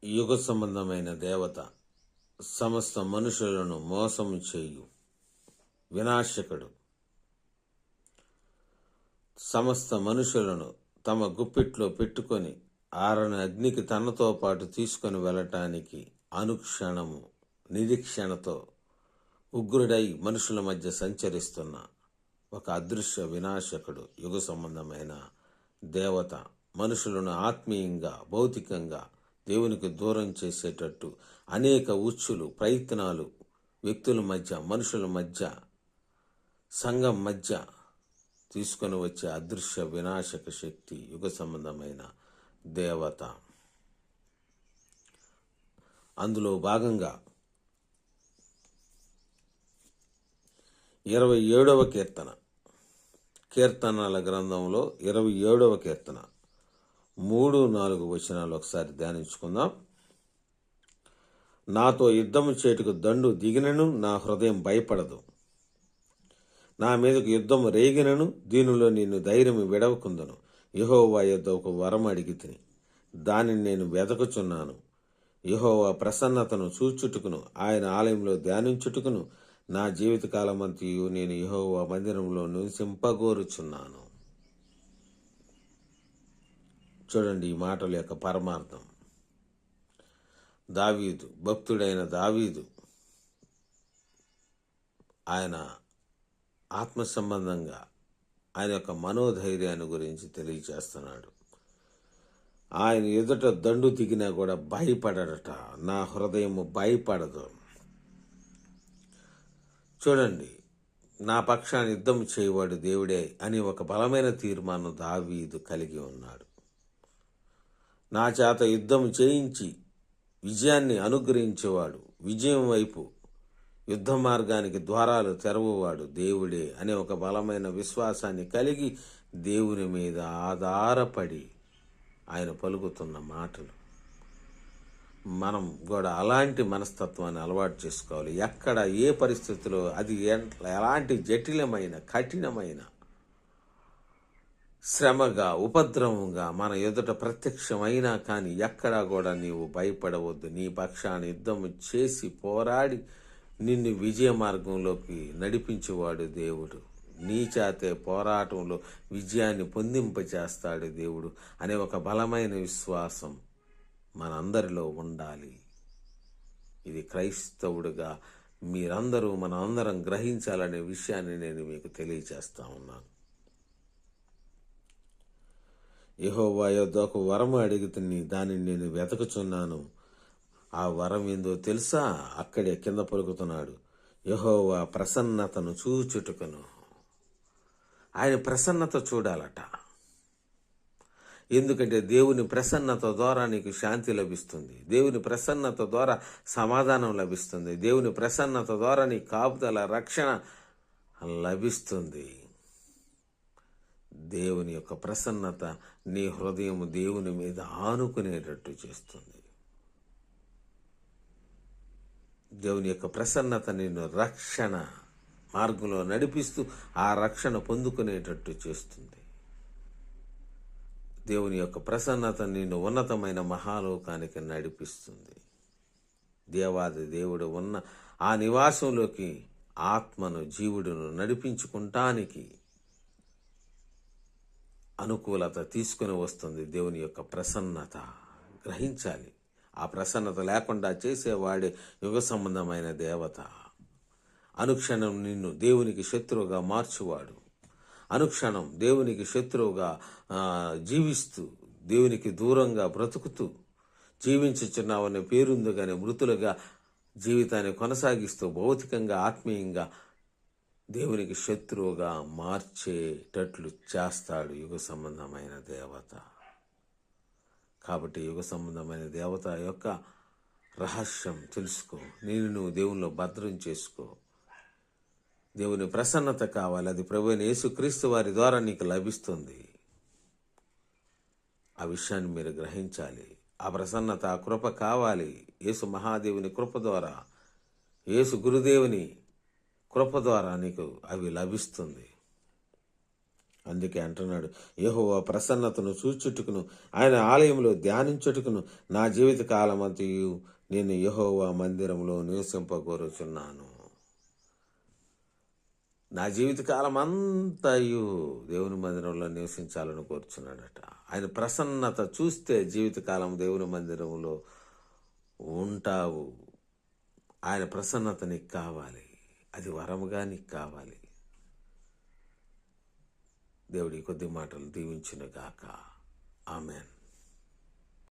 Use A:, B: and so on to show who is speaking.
A: యుగ సంబంధమైన దేవత, సమస్త మనుషులను మోసము చేయు వినాశకుడు, సమస్త మనుషులను తమ గుప్పిట్లో పెట్టుకొని ఆరని అగ్నికి తనతో పాటు తీసుకొని వెళ్ళటానికి అనుక్షణము నిరీక్షణతో ఉగ్రుడై మనుషుల మధ్య సంచరిస్తున్న ఒక అదృశ్య వినాశకుడు, యుగ సంబంధమైన దేవత, మనుషులను ఆత్మీయంగా భౌతికంగా దేవునికి దూరం చేసేటట్టు అనేక ఉచ్చులు ప్రయత్నాలు వ్యక్తుల మధ్య, మనుషుల మధ్య, సంఘం మధ్య తీసుకొని వచ్చే అదృశ్య వినాశక శక్తి, యుగ సంబంధమైన దేవత. అందులో భాగంగా 27వ కీర్తన, కీర్తనల గ్రంథంలో 27వ కీర్తన 3-4 వచనాలు ఒకసారి ధ్యానించుకుందాం. నాతో యుద్ధము చేటుకు దండు దిగినను నా హృదయం భయపడదు. నా మీదకు యుద్ధము రేగినను దీనిలో నేను ధైర్యము విడవకుందును. యెహోవా యొద్ద ఒక వరం అడిగి తిని దానిని నేను వెదకుచున్నాను. యెహోవా ప్రసన్నతను చూచుటకును ఆయన ఆలయంలో ధ్యానించుటకును నా జీవితకాలమంతయు నేను యెహోవా మందిరంలో నివసింపగోరుచున్నాను. చూడండి ఈ మాటల యొక్క పరమార్థం. దావీదు, భక్తుడైన దావీదు, ఆయన ఆత్మ సంబంధంగా ఆయన యొక్క మనోధైర్యాన్ని గురించి తెలియచేస్తున్నాడు. ఆయన ఎదుట దండు దిగినా కూడా భయపడట. నా హృదయము భయపడదు. చూడండి, నా పక్షాన్ని యుద్ధం చేయవాడు దేవుడే అని ఒక బలమైన తీర్మానం దావీదు కలిగి ఉన్నాడు. నా చేత యుద్ధం చేయించి విజయాన్ని అనుగ్రహించేవాడు, విజయం వైపు యుద్ధ మార్గానికి ద్వారాలు తెరవువాడు దేవుడే అనే ఒక బలమైన విశ్వాసాన్ని కలిగి దేవుని మీద ఆధారపడి ఆయన పలుకుతున్న మాటలు. మనం కూడా అలాంటి మనస్తత్వాన్ని అలవాటు చేసుకోవాలి. ఎక్కడ ఏ పరిస్థితిలో అది ఎలాంటి జటిలమైన కఠినమైన శ్రమగా ఉపద్రవంగా మన ఎదుట ప్రత్యక్షమైనా కానీ ఎక్కడా కూడా నీవు భయపడవద్దు. నీ పక్షాన్ని యుద్ధం చేసి పోరాడి నిన్ను విజయ మార్గంలోకి నడిపించేవాడు దేవుడు. నీ చేతే పోరాటంలో విజయాన్ని పొందింపచేస్తాడు దేవుడు అనే ఒక బలమైన విశ్వాసం మనందరిలో ఉండాలి. ఇది క్రైస్తవుడిగా మీరందరూ మనందరం గ్రహించాలనే విషయాన్ని నేను మీకు తెలియచేస్తా ఉన్నాను. యెహోవా యొద్ద ఒక వరం అడిగితిని దానిని నేను వెతకుచున్నాను. ఆ వరం ఏందో తెలుసా? అక్కడే కింద పలుకుతున్నాడు, యెహోవా ప్రసన్నతను చూచుటకును. ఆయన ప్రసన్నత చూడాలట. ఎందుకంటే దేవుని ప్రసన్నత ద్వారా నీకు శాంతి లభిస్తుంది. దేవుని ప్రసన్నత ద్వారా సమాధానం లభిస్తుంది. దేవుని ప్రసన్నత ద్వారా నీ కాపుదల రక్షణ లభిస్తుంది. దేవుని యొక్క ప్రసన్నత నీ హృదయం దేవుని మీద ఆనుకునేటట్టు చేస్తుంది. దేవుని యొక్క ప్రసన్నత నిన్ను రక్షణ మార్గంలో నడిపిస్తూ ఆ రక్షణ పొందుకునేటట్టు చేస్తుంది. దేవుని యొక్క ప్రసన్నత నిన్ను ఉన్నతమైన మహాలోకానికి నడిపిస్తుంది. దేవాది దేవుడు ఉన్న ఆ నివాసంలోకి ఆత్మను జీవుడును నడిపించుకుంటానికి అనుకూలత తీసుకుని వస్తుంది. దేవుని యొక్క ప్రసన్నత గ్రహించాలి. ఆ ప్రసన్నత లేకుండా చేసేవాడే యుగ సంబంధమైన దేవత. అనుక్షణం నిన్ను దేవునికి శత్రువుగా మార్చువాడు. అనుక్షణం దేవునికి శత్రువుగా జీవిస్తూ దేవునికి దూరంగా బ్రతుకుతూ జీవించుచున్నావనే పేరుంది కానీ మృతులుగా జీవితాన్ని కొనసాగిస్తూ భౌతికంగా ఆత్మీయంగా దేవునికి శత్రువుగా మార్చేటట్లు చేస్తాడు యుగ సంబంధమైన దేవత. కాబట్టి యుగ సంబంధమైన దేవత యొక్క రహస్యం తెలుసుకో. నువ్వు దేవునిలో భద్రం చేసుకో. దేవుని ప్రసన్నత కావాలి. అది ప్రభువైన యేసుక్రీస్తు వారి ద్వారా నీకు లభిస్తుంది. ఆ విషయాన్ని మీరు గ్రహించాలి. ఆ ప్రసన్నత, ఆ కృప కావాలి. యేసు మహాదేవుని కృప ద్వారా, యేసు గురుదేవుని కృప ద్వారా నీకు అవి లభిస్తుంది. అందుకే అంటున్నాడు, యెహోవా ప్రసన్నతను చూచుటకును ఆయన ఆలయంలో ధ్యానించుటకును నా జీవిత కాలమంతయు నేను యెహోవా మందిరంలో నివసింపగోరుచున్నాను. నా జీవితకాలం అంతయు దేవుని మందిరంలో నివసించాలని కోరుచున్నాడట. ఆయన ప్రసన్నత చూస్తే జీవితకాలం దేవుని మందిరంలో ఉంటావు. ఆయన ప్రసన్నత నీకు కావాలి, అది వరముగా నీకు కావాలి. దేవుడి కొద్ది మాటలు దీవించును గాక. ఆమెన్.